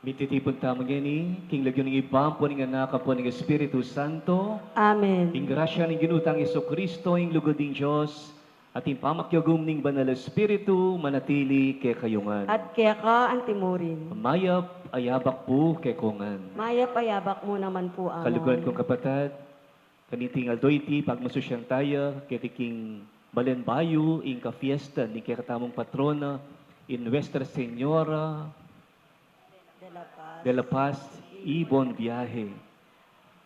Mititipon tamo gani, king lagyo ng ibang po ng anak po ng Espiritu Santo, Amen. ing grasya ng ginutang Iso Kristo, ing lugod ng Diyos, at ing pamakyagum ng Banal Espiritu, manatili kay kayungan. At kaya ka ang timurin. Mayap, ayabak po kay kungan. Maya payabak mo naman po amon. Kalugan kong kapatad, kaniting aldoyti, pagmasusyang tayo, kitiking balenbayo, ing ka-fiesta, ni kay katamong patrona, in Nuestra Señora de la Paz, Ibon Biyahe.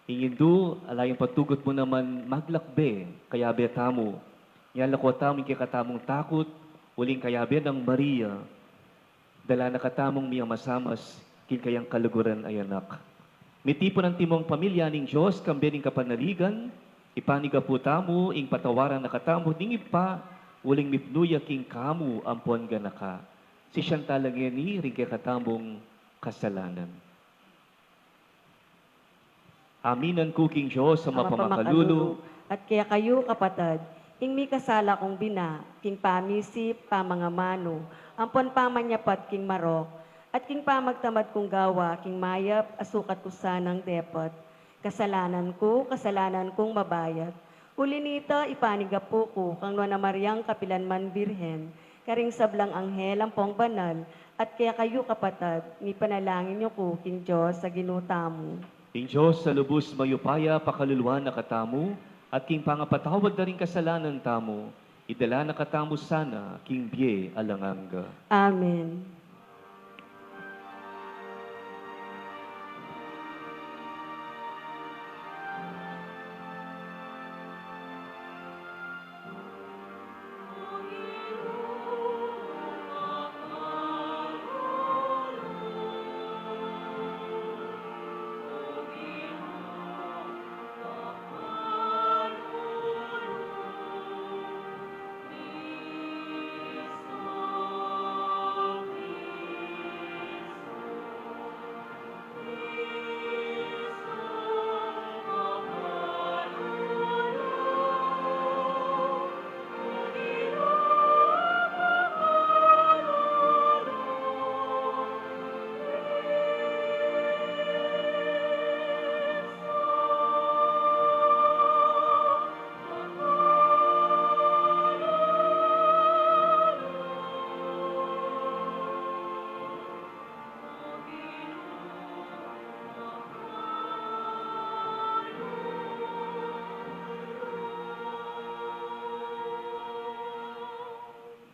Ingindu, alayang patugot mo naman maglakbe, kaya betamo. Yan lako tamo, kay katamong takot, uling kaya ng Maria, dala na katamong miyang masamas, kin kayang kaluguran ay anak. Mitipo ng timong pamilya ning Diyos, kambi ning kapanaligan, ipaniga po tamo, ing patawaran na katamo, ning ipa, uling mipnuya king kamu, ampon ganaka. Si Chantal Langeni, ring kay katamong kasalanan. Aminan ko king Diyos sa mapamakalulu, At kaya kayo kapatad, ing mi kasala kong bina, king pamisip, pamangamano, ampon pamanyapat king marok, at king pamagtamad kong gawa, king mayap, asukat ko sanang depot. Kasalanan kong mabayad. Huli nita, ipaniga po ko, kang na Mariang Kapilanman Birhen, karing sablang anghel ang pong banal, at kaya kayo kapatad, ni panalangin niyo ko, king Diyos, sa ginutamo. ing Diyos sa lubos mayupaya pakaluluan na katamu, at king pangapatawad na rin kasalanan tamo, idala na katamu sana, king biye alanganga. Amen.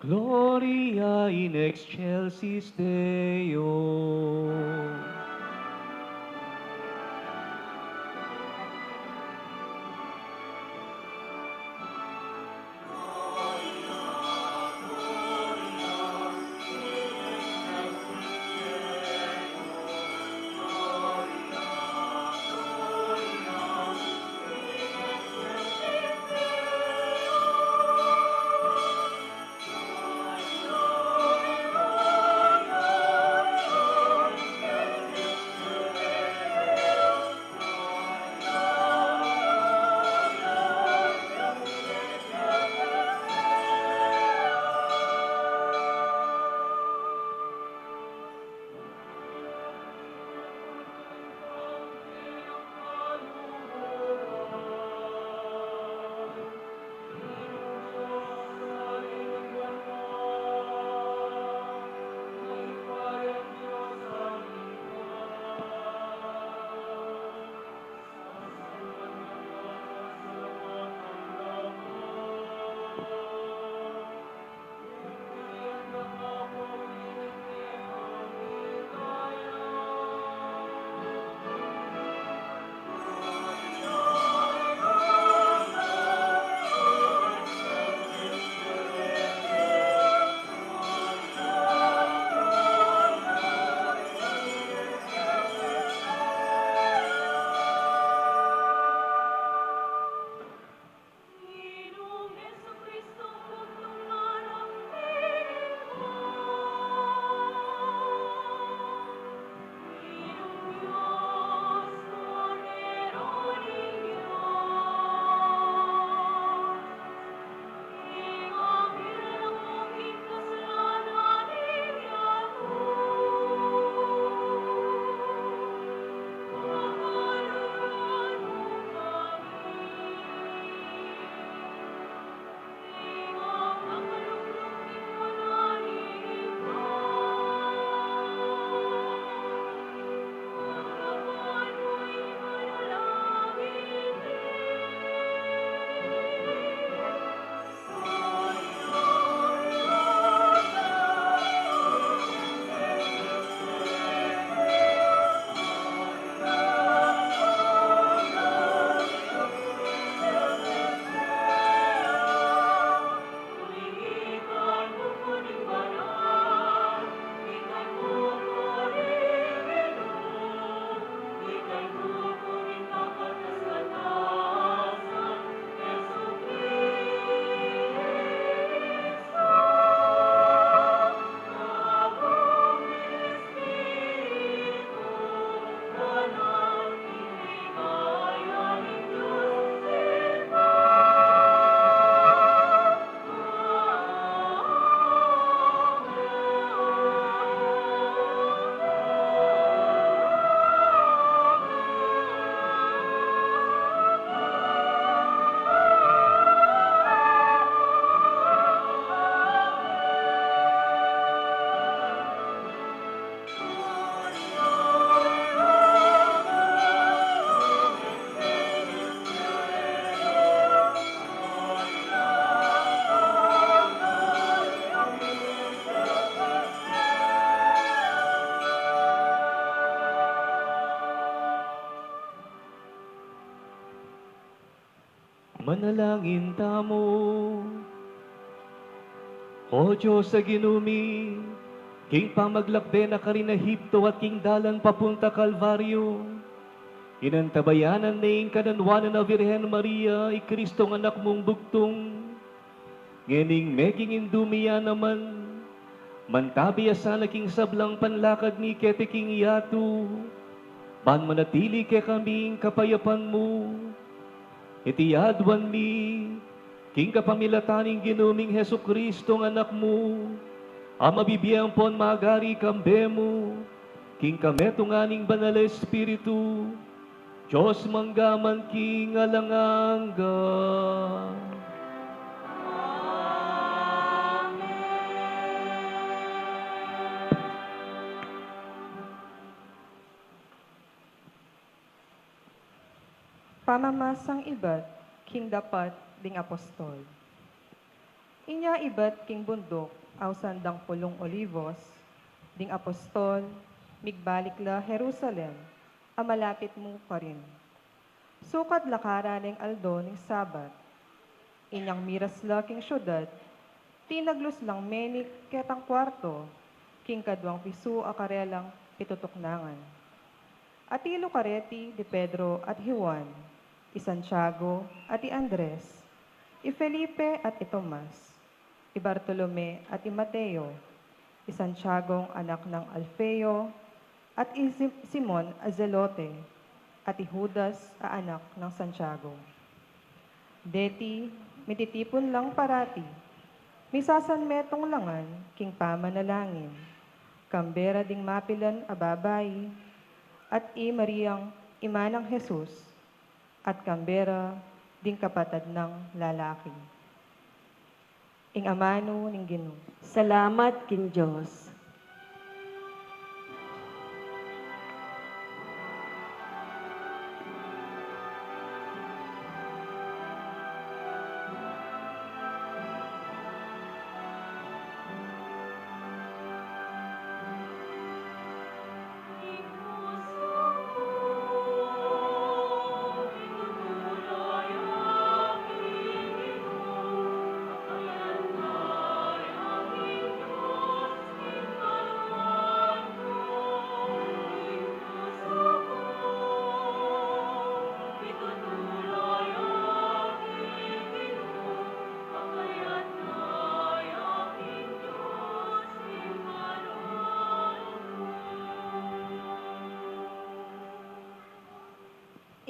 Gloria in excelsis Deo. Manalangin tamo. O Diyos sa ginumi, king pamaglakbe na karin Ehipto at king dalan papunta Kalbaryo. Inantabayanan na ing kananwanan na Virhen Maria, Kristong anak mong bugtong. Ngening meging indumiya naman, mantabi asana king sablang panlakad ni kete king yatu. Ban manatili ke kaming kapayapan mo. Itiyadwan mi, king kapamilataning ginuming Heso Kristong anak mo. Mabibiyang pon magari kambe mo, king kametunganing banal Espiritu. Diyos manggaman king alanganga. Pamamasang ibat, king dapat ding apostol. Inya ibat king bundok, aw sandang pulong olivos, ding apostol, migbalik la Jerusalem, amalapit mo pa rin. Sukad lakara ng aldo ng sabat, inyang miras la king syudad, tinaglos lang menik ketang kwarto, king kadwang piso akarelang pitutuknangan. Atilo kareti di Pedro at Juan, i Santiago at i Andres, i Felipe at i Tomas, i Bartolome at i Mateo, i Santiago anak ng Alfeo, at i Simon a Zelote, at i Judas a anak ng Santiago. Deti, mititipon lang parati, misasan metong langan, king pamanalangin, kambera ding mapilan a babayi, at i Mariang imanang Jesus, at kambera ding kapatid ng lalaki. Ing amano ning Ginoo. Salamat king Diyos.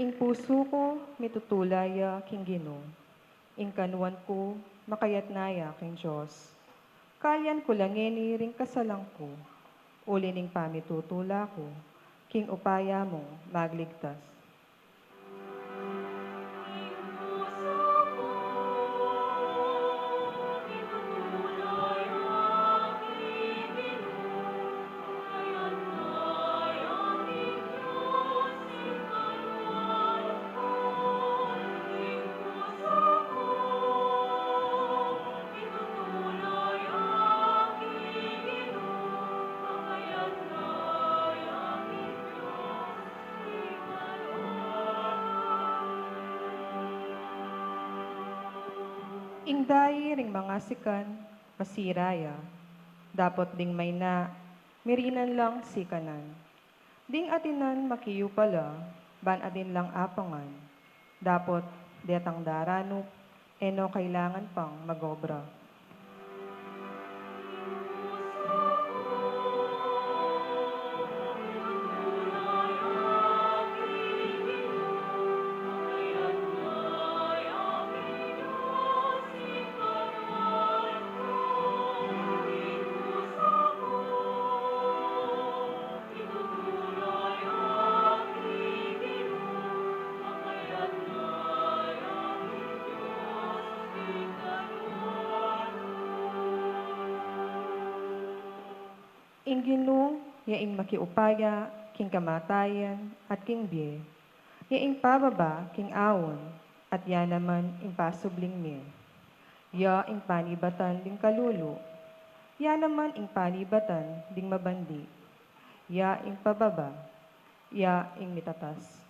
Ing puso ko mitutulaya king Ginoo, ing kanuan ko makayatnaya king Diyos. Kalyan ko langeni ring kasalang ko, uli ning pamitutula ko, king upaya mong magligtas. Ing dayi ring mga sikan, pasiraya, dapot ding may na, mirinan lang sikanan. Ding atinan makiyu pala, ban adin lang apangan, dapot detang daranok, eno kailangan pang magobra. Ing Ginoo, yaing makiupaya, king kamatayan, at king biye. Yaing pababa, king awon, at ya naman ing pasubling miye. Ya ing panibatan ding kalulu, ya naman ing panibatan ding mabandi. Ya ing pababa, ya ing mitatas.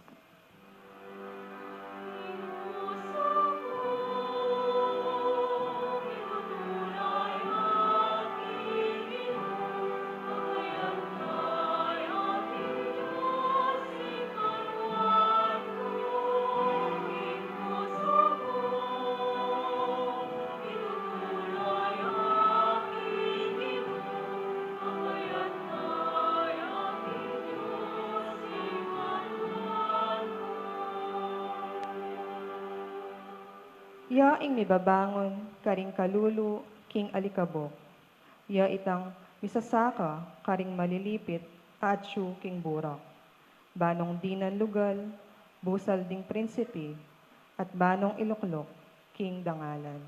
Ya ing mibabangon, karing kalulu, king alikabok. Ya itang misasaka, karing malilipit, atsu king burak. Banong dinan lugal, busal ding prinsipe, at banong iluklok, king dangalan.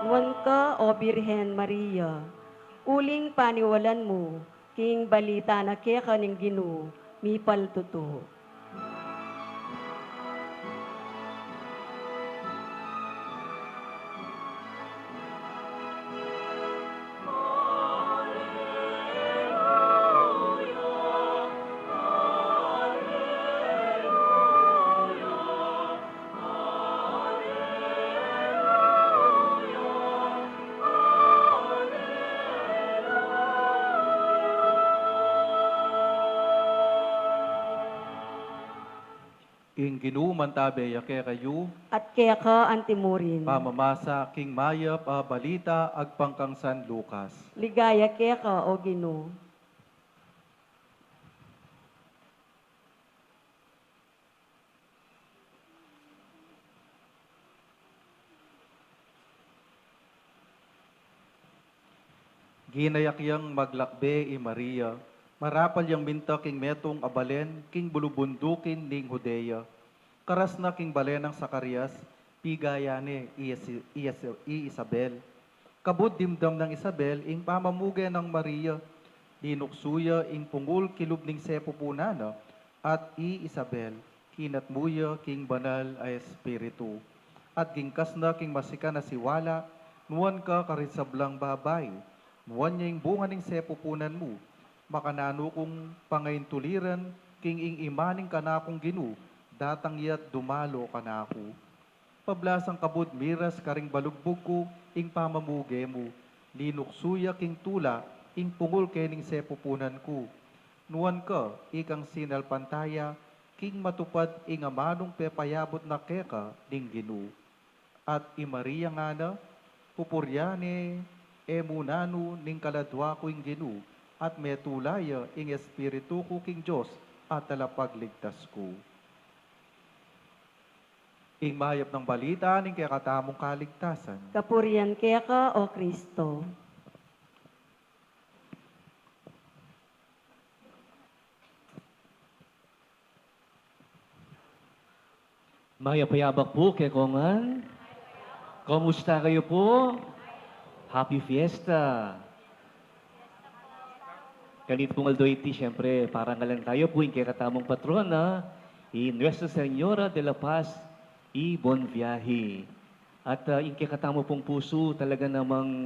Nuwan ka, O Birhen Maria, uling paniwalan mo, king balita na kaya kaning Ginu, mipal totoo. Ing ginumantabe yake kayo, At kaya ka antimurin. pamamasa king mayap a balita agpangkang San Lucas. Ligaya kaya ka, O Ginu. Ginayak yang maglakbe i Maria, marapal yang minta king metong abalen, king bulubundukin ning Hudeya. Karas na king balen ng Sakarias, pigayane i Isabel. Kabud dimdam ng Isabel, ing pamamuge ng Maria, dinuksuya ing pungul kilub ning sepo punana, at i Isabel, kinatmuya king banal ay espiritu. At gingkas na king masika na siwala, nuwan ka karisablang babay, nuwan niya ing bunga ning sepo punan mo, makanano kong pangayin tuliran, king ing imaning kanakong Ginu, datang yat dumalo kanako. Pablasang kabud miras karing balugbog ko, ing pamamuge mo, linuksuya king tula, ing pungul kening sepupunan ko. Nuwan ka, ikang sinalpantaya, king matupad ing amanong pepayabot na keka, ning Ginu. At i Maria nga na, pupuryane, emunano, ning kaladwa ko ing Ginu, at metulaya ing espiritu ko king Diyos, at talapagligtas ko. Ing mayap ng balita ning kaya katamong kaligtasan. Kapurian kaya ka, O Kristo. Mayapayabak po, Kekongan. Kamusta kayo po? Happy Fiesta! Kanit pong Aldoiti, siyempre, parangalan tayo po yung katamong patrona, Nuestra Señora de la Paz, Bon Viaje. At yung katamo pong puso, talaga namang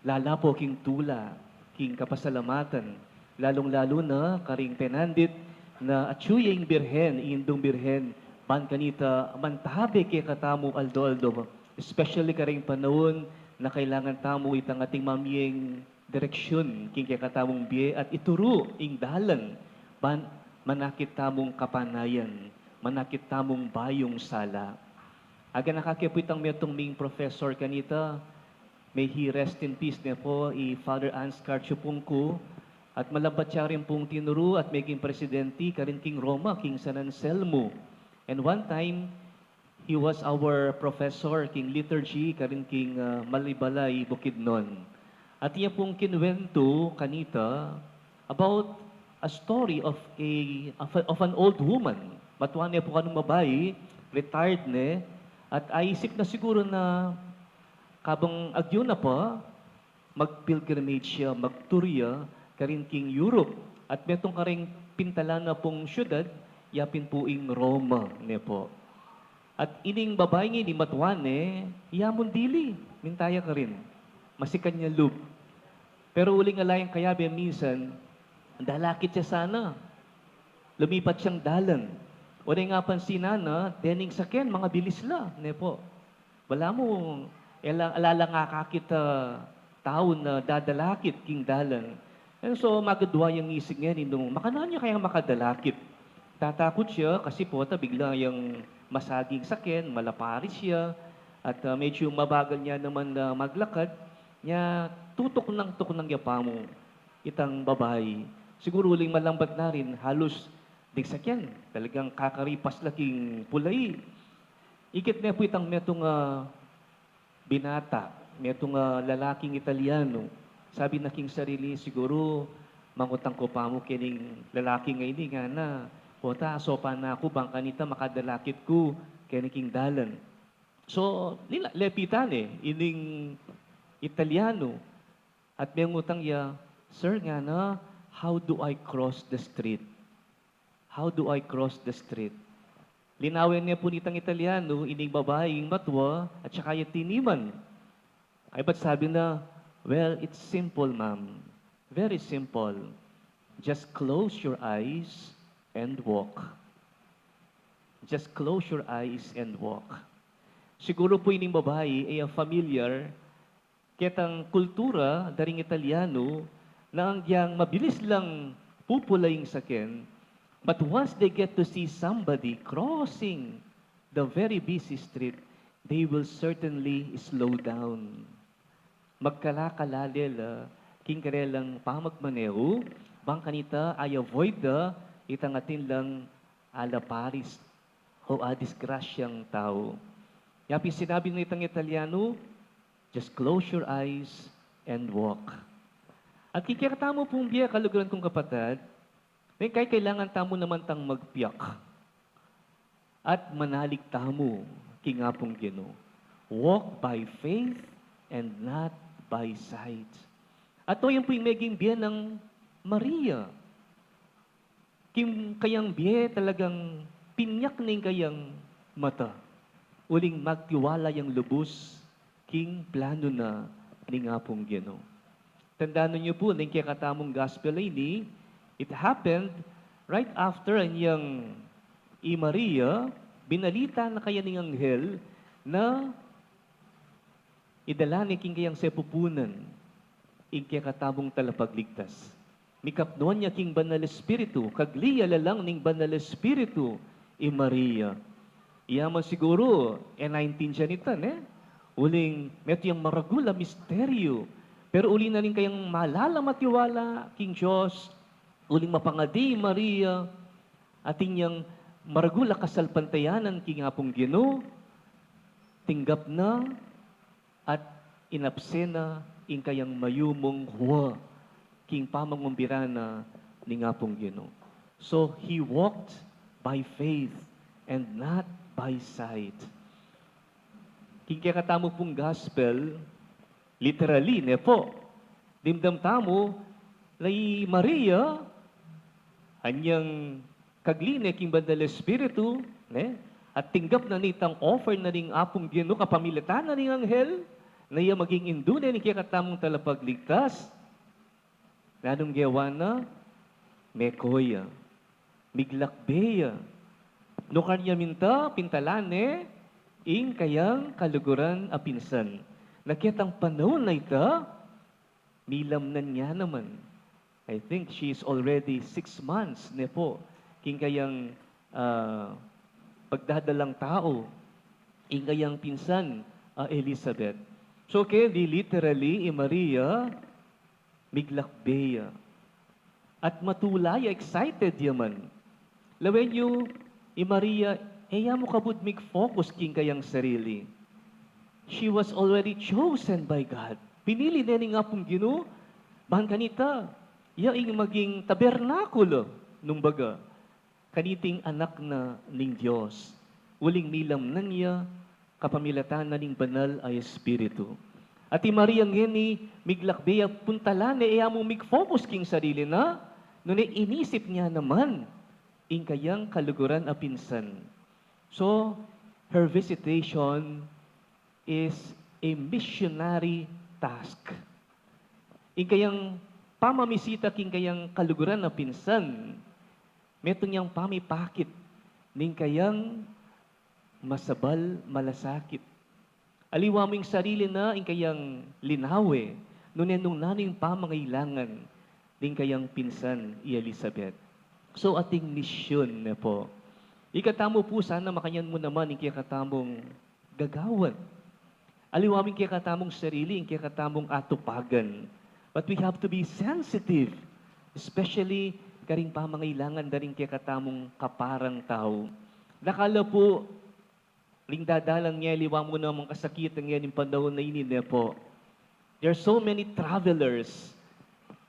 lalapo king tula, king kapasalamatan, lalong-lalo na karing tenandit na atsuyeng birhen, indong birhen, ban kanita mantahabe kay katamo aldo-aldo, especially karing panahon na kailangan tamo itang ating mamiyeng direksyon king kay katamong biye at ituro ing dalan manakit tamong kapanayan, manakit tamong bayong sala. Aga nakakipit ang metong ming professor kanita. May he rest in peace na po, Father Ansgar Chupungku. At malabat siya rin pong tinuro at maging presidente karin King Roma, King San Anselmo. And one time, he was our professor, King Liturgy, karin King Malibalay, Bukidnon. At iya pong kinwento kanita about a story of an old woman. Matuan niya po kanong babae, retired ne, at aisip na siguro na kabang agyo na pa, mag-pilgrimage siya, mag-turya, karin King Europe. At metong karing pintala na pong syudad, yapin po ing Roma ne po. At ining babae nga ni Matuane, yamon dili, mintaya ka rin. Masikan niya loob. Pero uling alayang kayabe minsan, dalakit siya sana. Lumipat siyang dalan. Wala nga pansinan na, dening saken, mga bilis la, ne po. Wala mo, alala nga kakit tao na dadalakit king dalan. And so, magadwa yung isig nga nindong, makanan niya kayang makadalakit. Tatakot siya kasi po, bigla yung masaging saken, malapari siya, at medyo mabagal niya naman na maglakad, niya tutok ng yapa mo, itang babae. Siguro uling malambat na rin, halos di sakyan, talagang kakaripas laking pulay. Ikit na po itang metong binata, metong lalaking Italiano. Sabi na king sarili, siguro mangutang ko pa mo kining lalaki ngayon nga na, Pota, sopa na ako, bang kanita makadalakit ko, kining king dalan. So, lepitan ining Italiano. At may ngutang ya, Sir nga na, how do I cross the street? How do I cross the street? Linawin niya po nitang Italiano, ining babaeng matwa, at saka yung tiniman. Ay ba't sabi na, well, it's simple, ma'am. Very simple. Just close your eyes and walk. Just close your eyes and walk. Siguro po ining babae ay familiar ketang kultura daring Italiano na ang diyang mabilis lang pupulaying saken. But once they get to see somebody crossing the very busy street, they will certainly slow down. Magkalakalalil, king karelang pamagmaneho, bang kanita ay avoid itang atin lang alaparis o disgrasyang tao. Yapi sinabi ng itang Italiano, just close your eyes and walk. At kikita mo pong biya, kaluguran kong kapatid, may kailangan tamo naman tang magpiyak. At manalig tamo, kingapong Gino. Walk by faith and not by sight. At to yung po yung meging biya ng Maria. Kayang biya talagang pinyak na yung kayang mata. Uling magtiwala yung lubos, king plano na ni ngapong Gino. Tandaan niyo po, ng kakatamong gospel ini, it happened right after niyang Maria, binalita na kaya ng anghel na idala ni king kayang sepupunan, ing katabong talapagligtas. Mikapnuan niya king banal espiritu, kagliya lalang ning banal espiritu, Maria. Iyaman siguro, 19 siya nitan, uling, meto yung maragula, misteryo. Pero uli na rin kayang malala matiwala, king Diyos, uling mapangadi, Maria, ating yang maragula kasalpantayanan, king apong Gino, tinggap na, at inapsena, ing kayang mayumong huwa, king pamangumbirana, ni ngapong Gino. So, he walked by faith and not by sight. King kakatamo pong gospel, literally, ne po, dimdam tamo, lay Maria, anyang kagline king bandal espiritu, ne? At tinggap na nitang offer na ning apong Gino, kapamilatan na ning anghel, na iya maging indune ni kakatamong talapagligtas. Nanong gawa na, mekoya, miglakbeya, no kanya minta, pintalane, ing kayang kaluguran a pinsan. Nakitang panahon na ita, milamnan niya naman. I think she is already 6 months, ne po, king kayang pagdadalang tao, ingayang pinsan, Elizabeth. So, di literally, Maria, miglakbeya. At matulay, excited yaman. Lawen yu, Maria, mo kabud mig-focus king kayang sarili. She was already chosen by God. Pinili na nga pong Ginoo, bahan kanita, yaing maging tabernakulo nung baga. Kaniting anak na ning Diyos. Uling nilam na niya, kapamilatan na ning banal ay Espiritu. At Maria ngeni, miglakbeya puntalan, mo mig-focus king sarili na, nung inisip niya naman, ing kayang kaluguran a pinsan. So, her visitation is a missionary task. Ing kayang pamamisita king kayang kaluguran na pinsan, metong yang pamipakit, ning kayang masabal malasakit. Aliwaming sarili na ing kayang linawe, nung naning pamangailangan, ning kayang pinsan, Elizabeth. So, ating misyon na po. Ikatamo po, sana makanyan mo naman ing kakatamong gagawan. Aliwaming kakatamong sarili, ing kakatamong atupagan. But we have to be sensitive, especially karing pamangailangan na rin kakatamong kaparang tao. Nakala po, ring dadalang niya, liwam mo namang kasakitan niya ng panahon na ini na po. There are so many travelers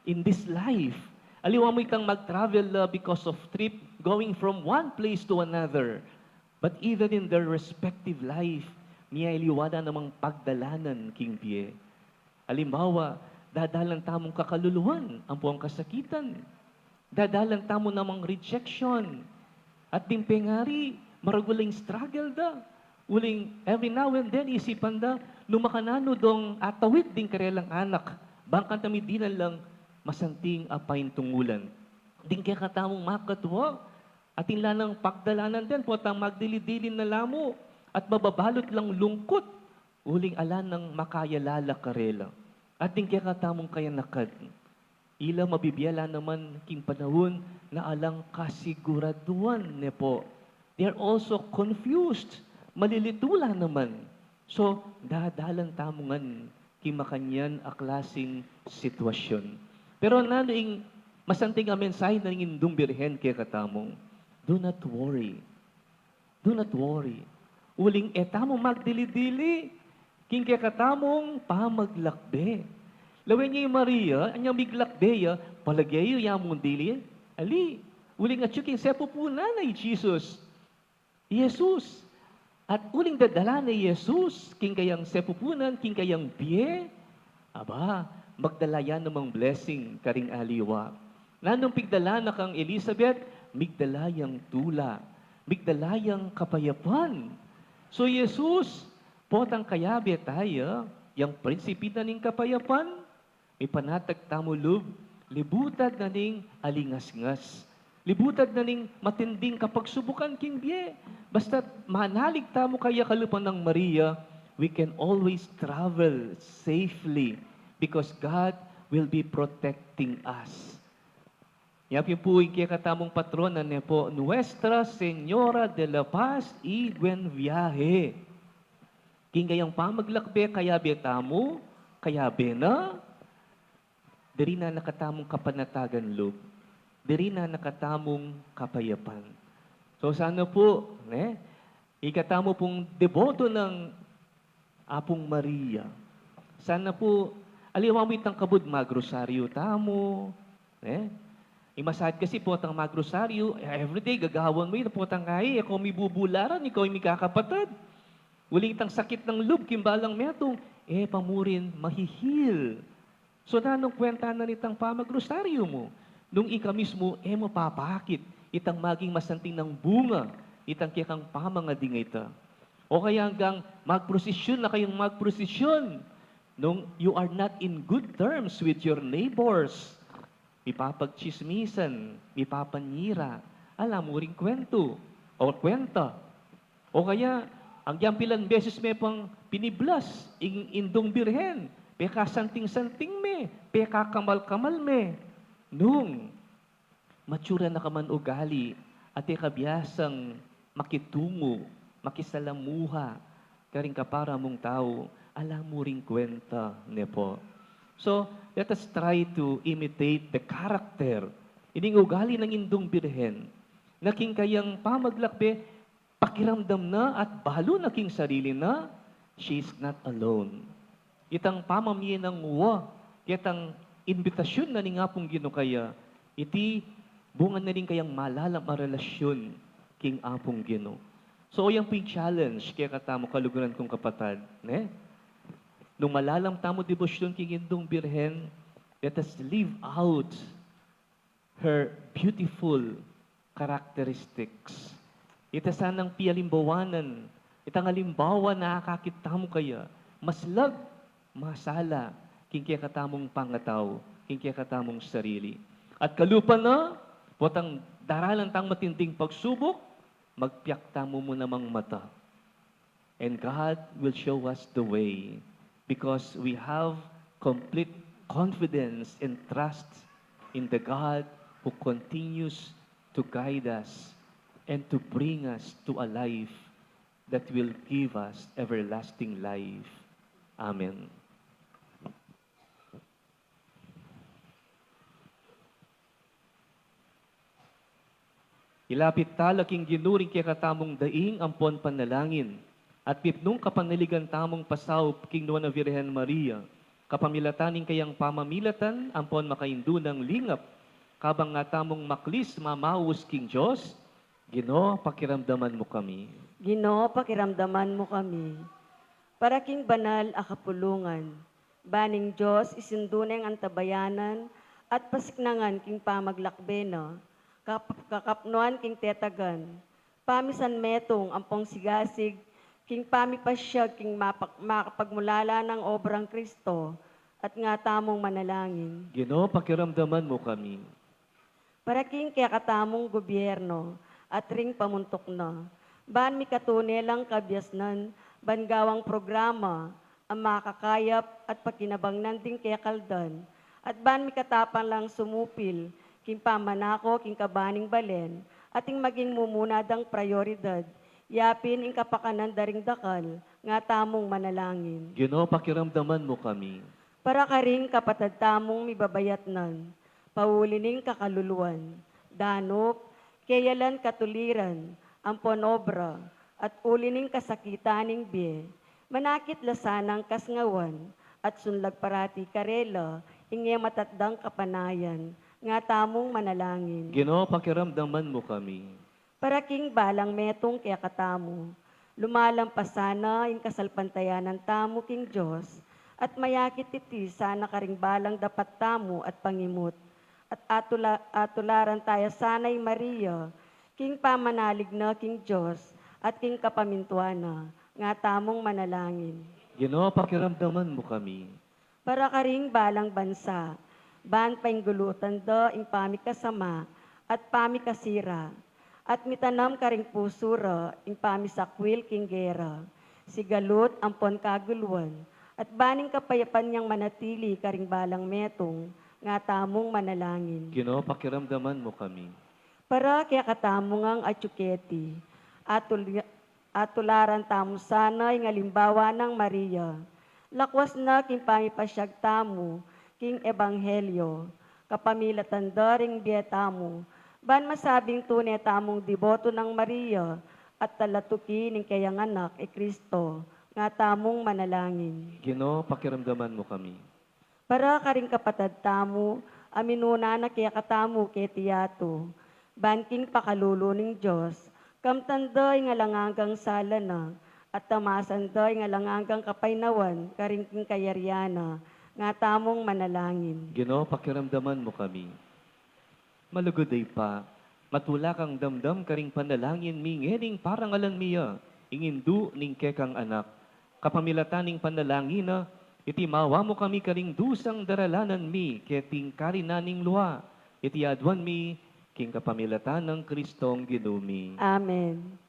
in this life. Aliwa mo itang mag-travel because of trip, going from one place to another. But even in their respective life, niya iliwada namang pagdalanan king pie. Alimbawa, dadalang tamong kakaluluwan, ang puwang kasakitan. Dadalang tamo namang rejection. At dimpengari, maraguling struggle da. Uling, every now and then, isipan da, lumakanano dong atawid din karelang anak. Bangkan tamidinan lang, masanting apain tungulan. Din kaya katamong makatwa, at inlanang pagdalanan din, potang magdilidilin na lamo, at mababalot lang lungkot, uling alan ng makayalala karela. At din kaya katamong kaya nakad. Ila mabibiyala naman king panahon na alang kasiguraduan ne po. They are also confused. Malilitula naman. So, dadalan tamungan king makanyan a klaseng sitwasyon. Pero naning masanting a mensahe na ning dumbirhen kaya katamong, do not worry. Do not worry. Uling etamo magdili-dili, king kaya katamong pamaglakbe. Lawin niya yung Maria, anyang miglakbeya, palagyayo yamong dili. Ali, uling at yuking sepupuna na Jesus. Jesus. At uling dadala ni Jesus, king kayang sepupunan, king kayang biye. Aba, magdalayan namang blessing karing aliwa. Nanong pigdala na kang Elizabeth, migdalayang tula, migdalayang kapayapan. So Jesus, potang kayabe tayo, yung prinsipita ning kapayapan, ipanatag tamulog, libutad na ning alingas-ngas. Libutad na ning matinding kapagsubukan king biye. Basta manalig tamo kaya kalupan ng Maria, we can always travel safely because God will be protecting us. Yapin po yung kaya katamong patrona niya po, Nuestra Señora de la Paz y Buen Viaje. King kayang pamaglakbe, kaya betamo, kaya bena, diri na nakatamong kapanatagan loob. Diri na nakatamong kapayapan. So sana po, ikatamo pong deboto ng Apong Maria. Sana po, aliwa mo itang kabud magrosaryo tamo. Imasad kasi po itang magrosaryo, everyday gagawan mo yun, po itang kaya, ikaw may bubularan, ikaw may kakapatad. Uling itang sakit ng loob, kimbalang metong, pamurin, mahihil. So nanong kwenta na nitang pamagrosaryo mo? Nung ika mismo, mapapakit, itang maging masanting ng bunga, itang kiyakang pamangading ita. O kaya hanggang magprosesyon na kayong magprosesyon, nung you are not in good terms with your neighbors, ipapagchismisan, ipapanyira, alam mo rin kwento, o kwenta. O kaya, ang pilan beses may pang piniblas, indong birhen, peka santing-santing me, peka kamal-kamal me. Nung matsura na kaman ugali at ikabiyasang makitungo, makisalamuha, karing kapara mong tao, alam mo ring kwenta, ne po. So, let us try to imitate the character, ining ugali ng indong birhen, na king kayang pamaglakbe, pakiramdam na at balo na king sarili na, she is not alone. Itang pamamye ng uwa, itang invitasyon na ni nga pong ginukaya, iti bunga na rin kayang malalam a relasyon king apong gino. So, yung po yung challenge, kaya katamo kaluguran kong kapatad, ne? Nung malalam tamo debosyon king indong birhen, let us live out her beautiful characteristics. Ita sanang pialimbawanan, itang alimbawa na akakita mo kaya, maslag, masala, king kaya katamong pangataw, king kaya katamong sarili. At kalupa na, potang daralan tang matinding pagsubok, magpiakta mo namang mata. And God will show us the way because we have complete confidence and trust in the God who continues to guide us and to bring us to a life that will give us everlasting life. Amen. Ilapit talaking ginuring kaya katamong daing ampon panalangin, at pipnong kapanaligan tamong pasaw king Nuana Virgen Maria, kapamilataning kayang pamamilatan, ampon makaindu ng lingap, kabang nga tamong maklis mamawos king Diyos, Ginoo, pakiramdaman mo kami. Ginoo, pakiramdaman mo kami. Para king banal a kapulungan, baning Diyos isindunay ang antabayanan at pasiknangan king pamaglakbena, kakapnuan king tetagan, pamisan metong ampong sigasig, king pamipasyag king makapagmulala ng obrang Kristo, at nga tamong manalangin. Ginoo, pakiramdaman mo kami. Para king kaya katamong gobyerno, at ring pamuntok na, ban mi katunelang kabyasnan, bangawang programa, ang makakayap at pakinabangnan ding kaya kaldan, at ban mi katapang lang sumupil, king pamanako, king kabaning balen, ating maging mumunadang prioridad, yapin ing kapakanan daring dakal, nga tamong manalangin. Ginoo, pakiramdaman mo kami. Para karing kapatad tamong mibabayatnan, paulining kakaluluan, danop, kayalan katuliran, ampon obra, at ulining kasakitaning biye, manakit lasanang kasngawan, at sunlag parati karela, inge matatdang kapanayan, nga tamong manalangin. Ginoo, pakiramdaman mo kami. Para king balang metong kaya katamo, lumalampasana ing kasalpantayanan tamo king Diyos, at mayakit iti sana karing balang dapat tamo at pangimot, at atularan tayo sanay Maria, king pamanalig na king Diyos, at king kapamintuana, nga tamong manalangin. Ginoo, pakiramdaman mo kami. Para karing balang bansa, ban painggulutan da ing pamikasama, at pamikasira, at mitanam karing pusura, ing pamisakwil king gera, sigalot ampon kaguluan, at baning kapayapan niyang manatili karing balang metong, nga tamong manalangin. Ginoo, pakiramdaman mo kami. Para kaya katamong ang atsuketi, atularan tamo sana ing alimbawa ng Maria, lakwas na king pamipasyag tamo, king ebanghelyo, kapamilatan daring bietamo, ban masabing tunay tamong deboto ng Maria, at talatuki ning kayang anak e Kristo, nga tamong manalangin. Ginoo, pakiramdaman mo kami. Para karing kapatad tamo, aminuna na kaya katamo kay tiyato, banking pakalulo ng Diyos, kamtanday nga langangang sala na, at tamasanday nga langangang kapainawan, karingking kayaryana, nga tamong manalangin. Ginoo, pakiramdaman mo kami. Malugoday pa, matula kang damdam karing panalangin mingering parang alan miya, ingindu ning kekang anak, kapamilataning panalangin na, iti mawa mo kami karing dusang daralanan mi, keting karinaning luha, iti adwan mi, king kapamilatan ng Kristong ginumi. Amen.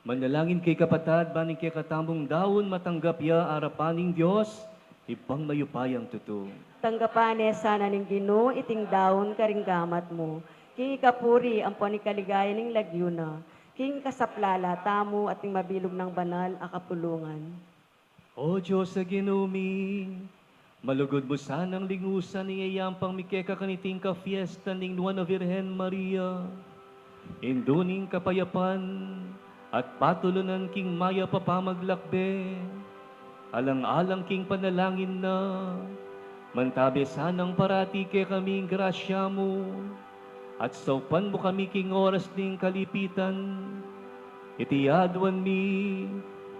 Manalangin kay kapatad, baning kay katamong daon, matanggap ya arapaning Diyos, ibang mayupayang tuto. Tanggapane sana ning Ginoo iting daon karinggamat mo. King ikapuri ang ni kaligaya ning lagyuna. King kasaplala tamo ating mabilog ng banal a kapulungan. O Diyos sa ginumi, malugod mo sanang lingusan ni ayampang mikeka kaniting ka fiesta ning Nuana Virgen Maria. Induning kapayapan at patulunan king maya papamaglakbe. Alang-alang king panalangin na, mantabi sanang parati kay kaming grasya mo, at saupan mo kami king oras ning kalipitan. Itiyadwan mi,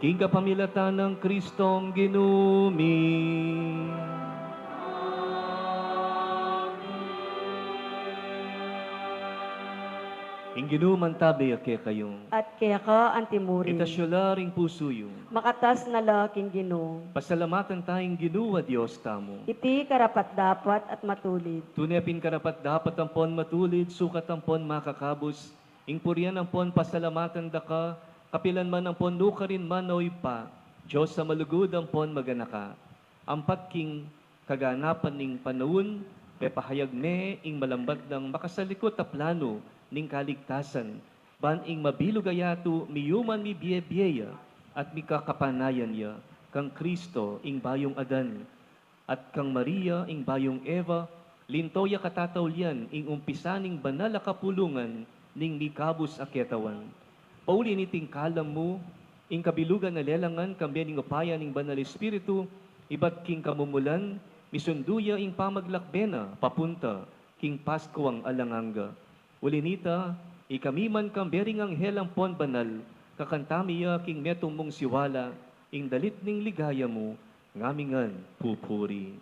king kapamilatan ng Kristong ginumi. Inginu mantabi ake kayong, At kaya ka antimuri. itasyolaring puso yung, Makatas na laking Ginoo. pasalamatan tayong ginuwa Diyos tamo. Iti karapat dapat at matulid. Tunepin karapat dapat ang pon matulid, sukat ang pon makakabos. Ingpuryan ang pon pasalamatan daka, kapilan man ang pon nukarin man oy pa. Diyos sa malugod ang pon maganaka. Ampat king kaganapan ning panahon, pepahayag me ing malambat ng makasalikot a plano ning kaligtasan. Ban ing mabilog ayato, miyuman mi biye-biyeya, at mikakapanayan ya, kang Kristo ing bayong Adan, at kang Maria ing bayong Eva, lintoya katatawlian ing umpisaning banal a kapulungan ning mikabus a ketawan. Pauli niting kalam mo, ing kabilugan na lelangan kambyan ing upaya ning banal espiritu, ibat king kamumulan, misunduya ing pamaglakbena, papunta, king Pasko ang alanganga. Ulinita, ikamiman kambering ang helang pon banal, kakantamiya king metong mong siwala, ing dalit ning ligaya mo, ngamingan pupuri.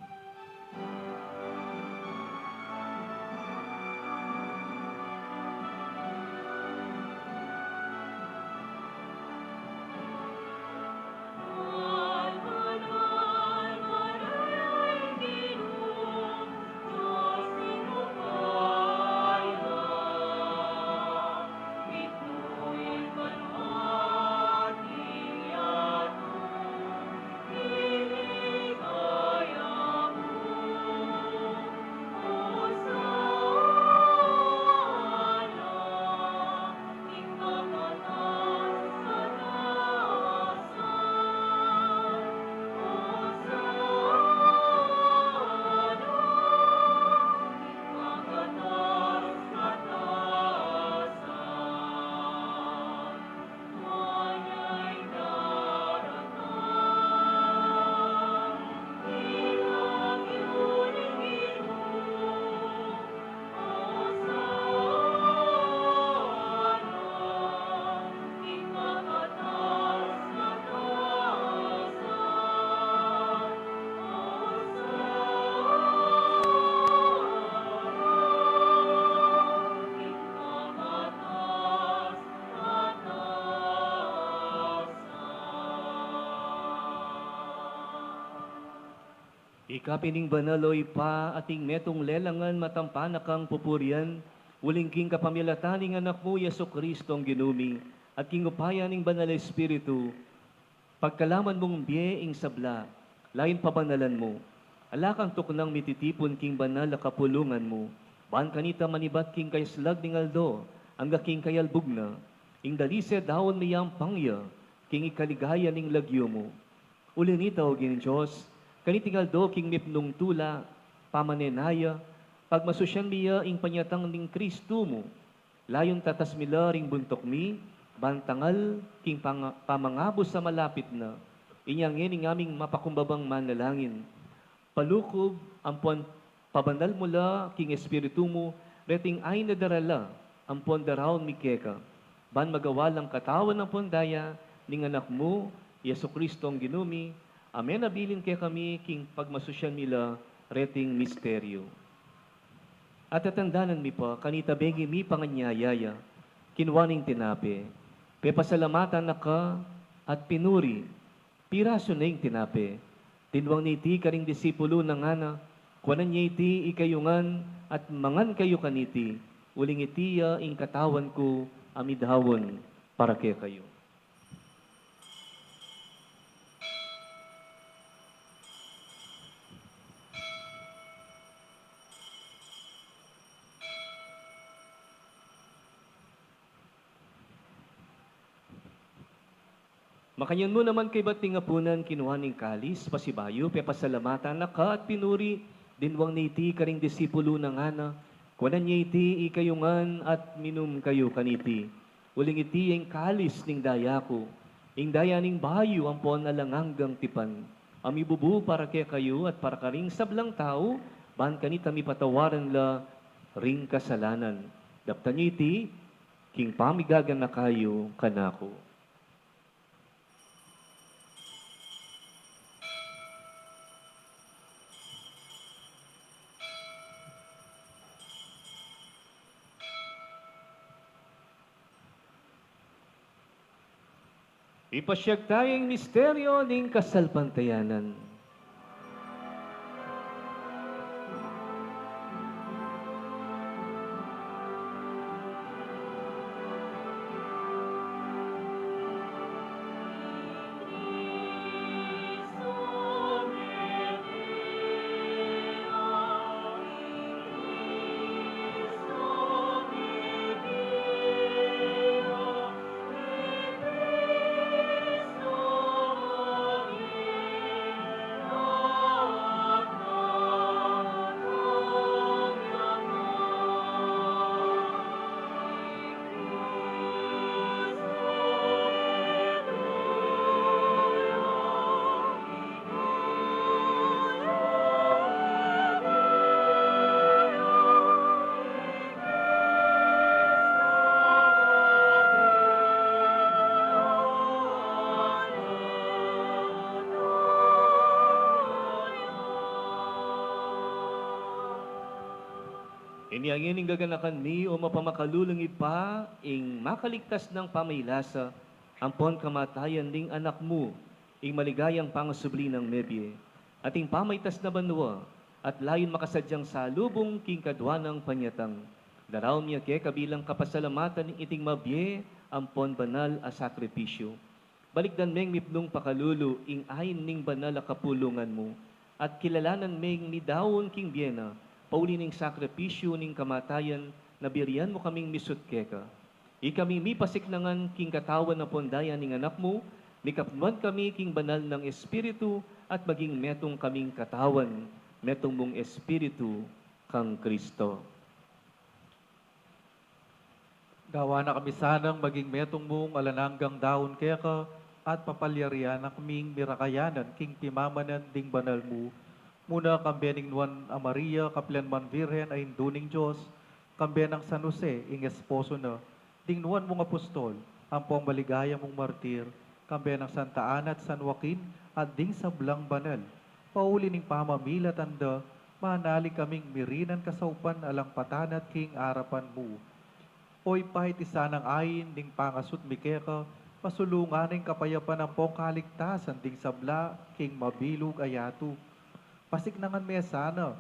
Ikapining banaloy pa ating metong lelangan matampanakang pupurian, uling king kapamilataning anak mo, Yeso Kristo ang ginumi, at king upaya ning banal na espiritu, pagkalaman mong biyeing sabla, lain pabanalan mo, alakang tuknang mititipon king banal na kapulungan mo, baan kanita manibat king kayslag ning aldo, ang king kayalbug na, ing dalise daon miyang pangya, king ikaligaya ning lagyo mo. Ulinita o gin Diyos, kanitingal do king mipnong tula, pamanenaya, pagmasusyan miya ing panyatang ning Kristo mo, layon tatas mila ring buntok mi, bantangal king pamangabos sa malapit na, inyangin ing aming mapakumbabang manalangin. Palukob, ampuan pabandal mula king espiritu mo, reting ay nadarala, ampuan daraon mi keka, ban magawalang katawan ng pondaya, ning anak mo, Yeso Kristo ang ginumi, amen abilin kaya kami king pagmasusyan nila reting misteryo. At tatandanan mi pa, kanita begi mi panganyayaya, kinwaning tinape, pepasalamatan na ka at pinuri, piraso na yung tinape, tinwang ni iti karing disipulo ng ana, kuwanan niya iti ikayungan at mangan kayo kaniti, uling itiya ing katawan ko amidhawon para kaya kayo. Makanyan mo naman kay bating apunan kinuha ning kalis, pasibayo, pepasalamatan na ka at pinuri, dinwang niti karing disipulo ng ana, kuwanan niya iti ikayungan at minum kayo kaniti. Uling iti ang kalis ning daya ko, ing daya ning bayo ang pon alanganggang tipan. Amibubu para kaya kayo at para karing sablang tao, ban kanita mi patawaran la ring kasalanan. Daptan niya iti, king pamigagan na kayo kanako. Ipasyag tayong misteryo ng kasalpantayanan. Iniangin ng gaganakan mi o mapamakalulungid pa, ing makaligtas ng pamaylasa, ampon kamatayan ding anak mo, ing maligayang pangasubli ng mebye, ating pamaytas na banwa, at layon makasadyang salubong king kadwa ng panyatang. Daraw niya ke kabilang kapasalamatan ng iting mabye, ampon banal a sakripisyo. Balikdan meng miplong pakalulu, ing ayin ning banal a kapulungan mo, at kilalanan meng midawon king biena, pauli ning sakripisyo ning kamatayan, nabirian mo kaming misutkeka. Ikami mipasiknangan king katawan na pondayan ning anak mo, mikapnuan kami king banal ng Espiritu, at maging metong kaming katawan, metong mong Espiritu, kang Kristo. Gawa na kami sanang maging metong mong alananggang daon kaya ka, at papalyarian na kaming mirakayanan king pimamanan ding banal mo. Muna kambening nuan a Maria, kaplan man Virhen ay induning Diyos, kambenang San Jose, ing esposo na, ding nuan mong apostol, ampong maligaya mong martir, kambenang Santa Ana at San Joaquin, at ding sablang banal. Pauli ning pamamila tanda, manalig kaming mirinan kasaupan alang patanat king arapan mo. Oy pahit isa ng ayin, ding pangasut mikeka, pasulunganing kapayapan ng pong kaligtasan, ding sabla, king mabilog ayatu. Pasignangan me sana,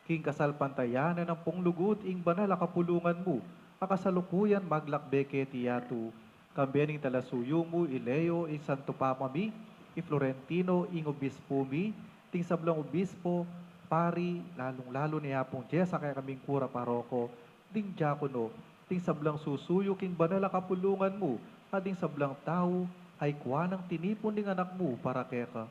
king kasalpantayanan ng ponglugod ing banal a kapulungan mo, akasalukuyan maglakbe ke tiyatu, kambening talasuyo mo Ileo ing Santo Papa mi, i Florentino ing obispo mi, ting sablang obispo, pari, lalong-lalo ni Apong Jessa kaya kaming kura paroko, ding diakono, ting sablang susuyo king banal a kapulungan mo, at ding sablang tao, ay kuwanang tinipon ding anak mo para keka.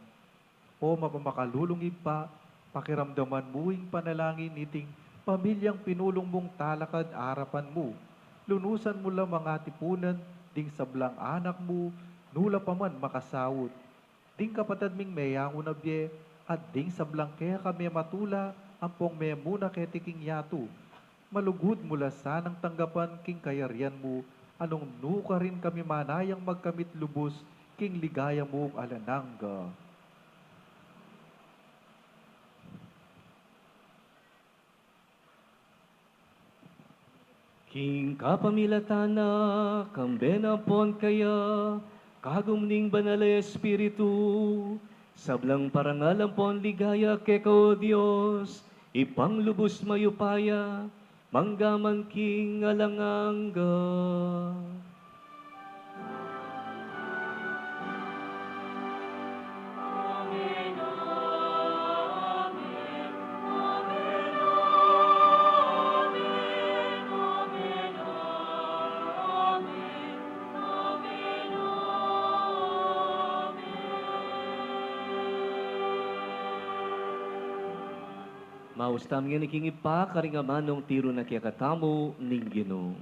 O mapamakalulungib pa, pakiramdaman mo ing panalangin niting pamilyang pinulong mong talakad arapan mo. Lunusan mo lang mga tipunan, ding sablang anak mo, nula pa man makasawot. Ding kapatad ming mayang unabye, at ding sablang kaya kami matula, ampong may muna ketiking yatu. Malugod mula sanang tanggapan king kayarian mo, anong nuka rin kami manayang magkamit lubos, king ligaya mong alanangga. King kapamilatana, kambena pon kaya, kagumning banal na Espiritu, sablang parangalan pon ligaya keko Diyos, ipanglubos mayupaya, manggaman king alangangga. Maustam nga ni King Ipa, karingamanong tiro na kiyakatamo ning Ginoo.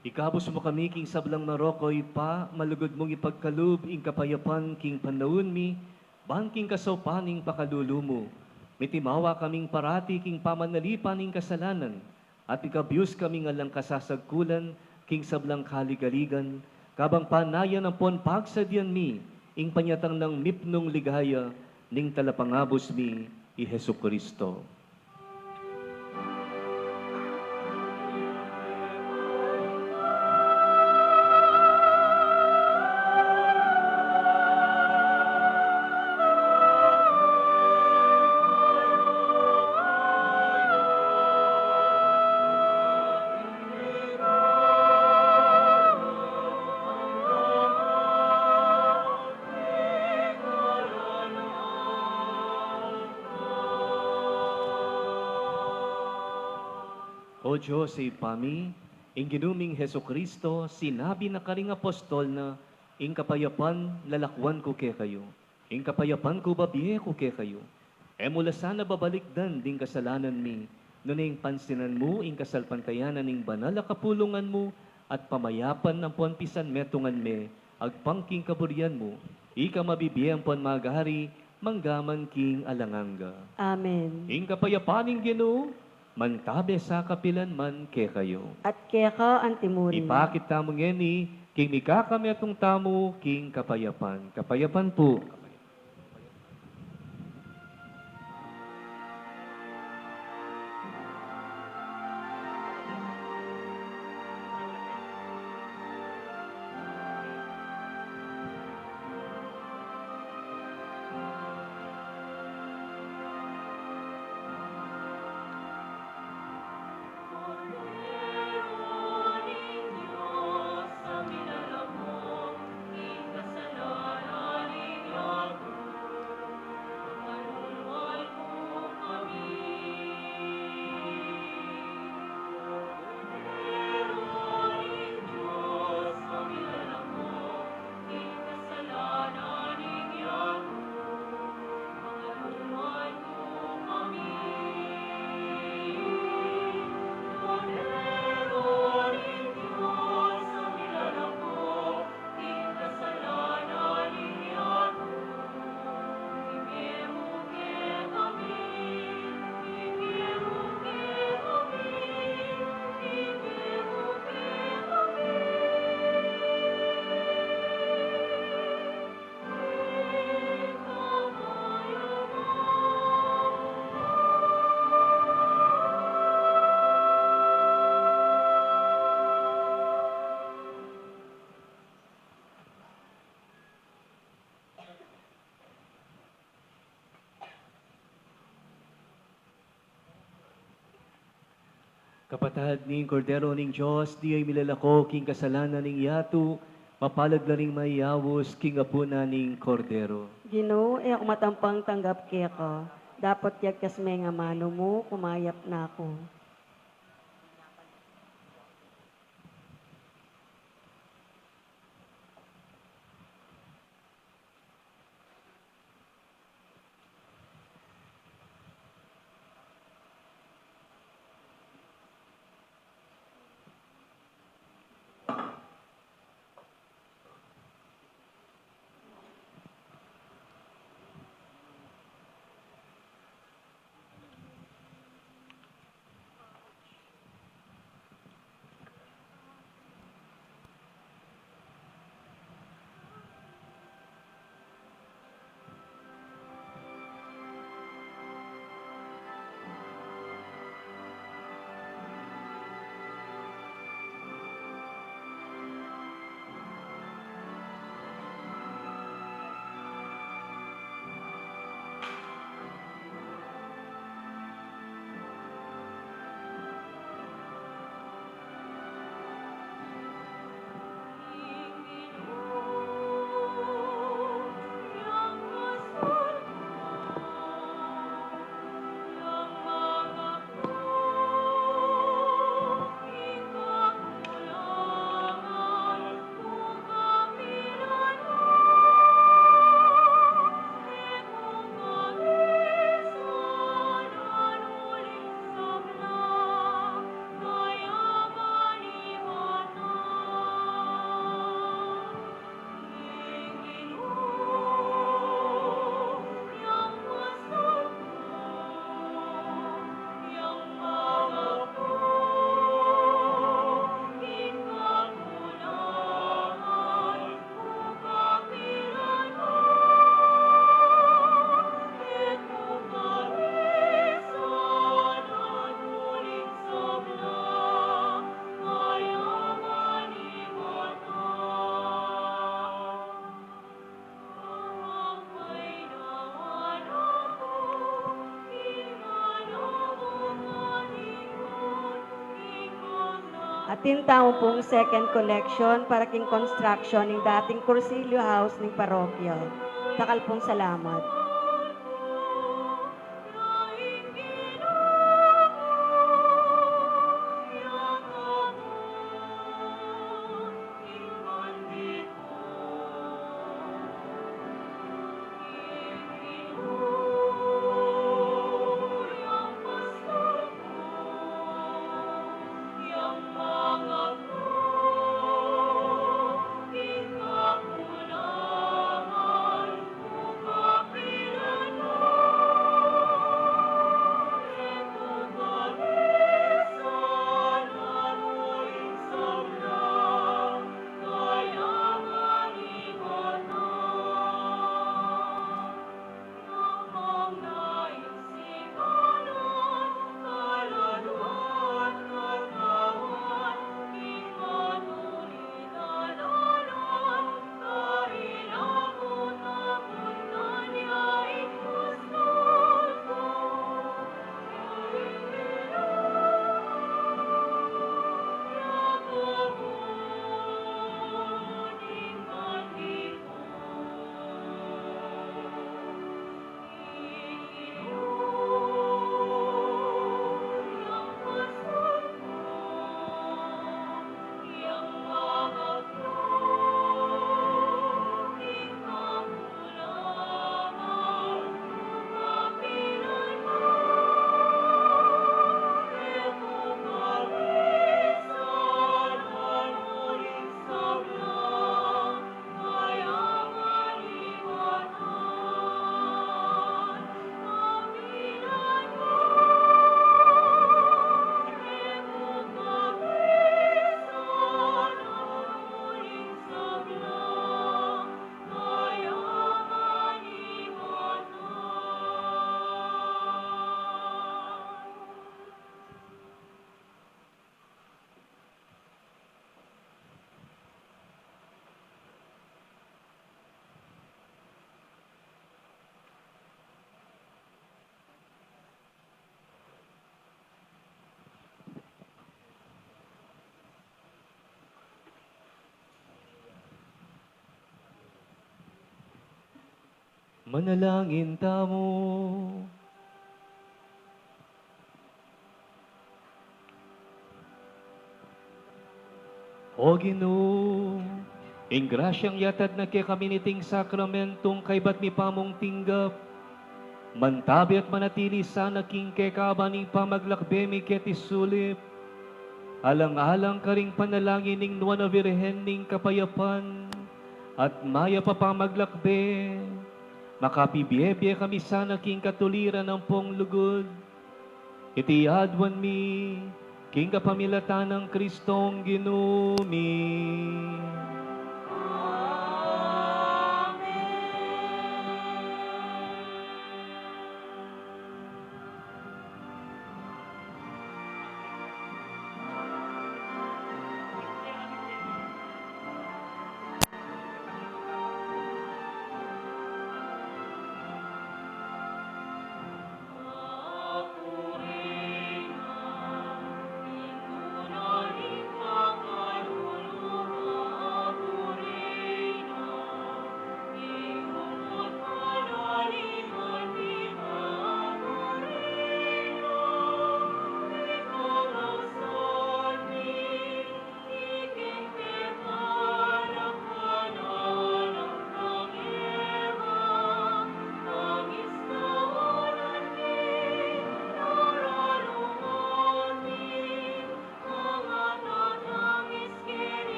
Ikabos mo kami, king sablang Marokoy pa, malugod mong ipagkalub, ing kapayapan, king panahon mi, bangking kasopaning pakalulumo. Mitimawa kaming parati, king pamanalipan, ing kasalanan, at ikabyus kaming alang kasasagkulan, king sablang kaligaligan, kabang panayan ang pon pagsadyan mi, ing panyatang ng mipnong ligaya, ning talapangabos mi, i Hesu Kristo. O Diyos, sa ipami, ing ginuming Heso Kristo, sinabi na karing apostol na, ing kapayapan, lalakwan ko ke kayo. Ing kapayapan ko babiye ko ke kayo. E mula sana babalikdan ding kasalanan mi, no ing pansinan mo, ing kasalpantayanan ing banal a kapulungan mo, at pamayapan ng puan pisan metungan me, agpangking kaburian mo, ika mabibiyang puan magari, manggaman king alanganga. Amen. Ing kapayapan ing Ginoo, mantabe sa kapilan man ke kayo. At keka ang timurin. Ipakit tamo ngeni, king mikakami atong tamo, king kapayapan. Kapayapan po. Kapatad ning Kordero ning Diyos, di ay milalako king kasalanan ning yato, mapalad na ring mayawos king apuna ning Kordero. Ginoo, ako matampang tanggap ko. Dapat yagkas may nga mano mo, kumayap na ako. Atin tao pong second collection para king construction ng dating Corsilio House ng parokya. Takal pong salamat. Manalangin tamo. O Ginoo, ing grasyang yatad na kay kaminiting sakramentong kay bat mi pamong tinggap, mantabi at manatili sana king kay kabaning pamaglakbe mi ket isulip, alang-alang karing panalangin ning nuwan na virhen ning kapayapan, at maya pa pamaglakbe, makapibiyebye kami sana king katuliran ng pong lugod, iti adwan mi, king kapamilatan ng Kristong Ginumi.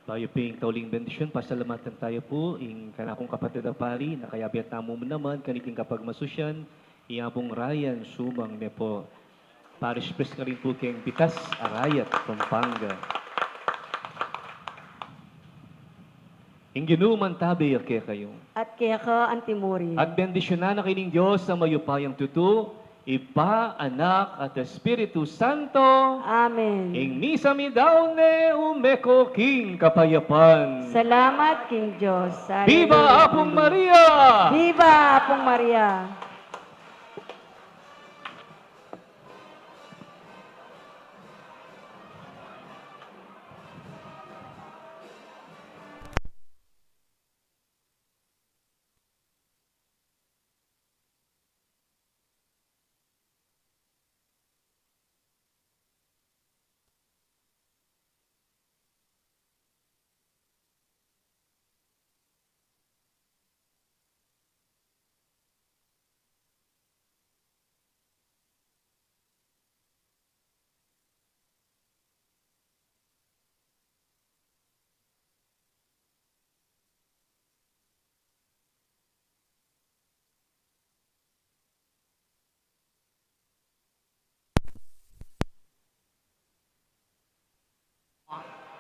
Tayo ping tauling bendisyon, pasalamatan tayo po, ing kanakong kapatid na pari, nakayabiat namo mo naman, kaniting kapag masusyan, iya pong Ryan Sumang ne po. Parish priest ka rin po kayong Pitas, Arayat, Pampanga. Ing ginuman tabi kaya kayo. At kaya ka antimuri. At bendisyonan na kining Diyos sa mayupayang tutu, Ipa, Anak, at Espiritu Santo. Amen. Ing misa mi daw ne umeko king kapayapan. Salamat, King Diyos. Viva Apong Maria! Viva Apong Maria!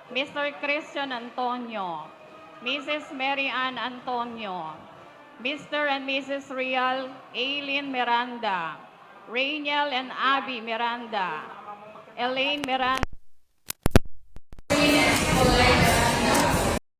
Mr. Christian Antonio, Mrs. Mary Ann Antonio, Mr. and Mrs. Real Aileen Miranda, Rainiel and Abby Miranda, Elaine Miranda,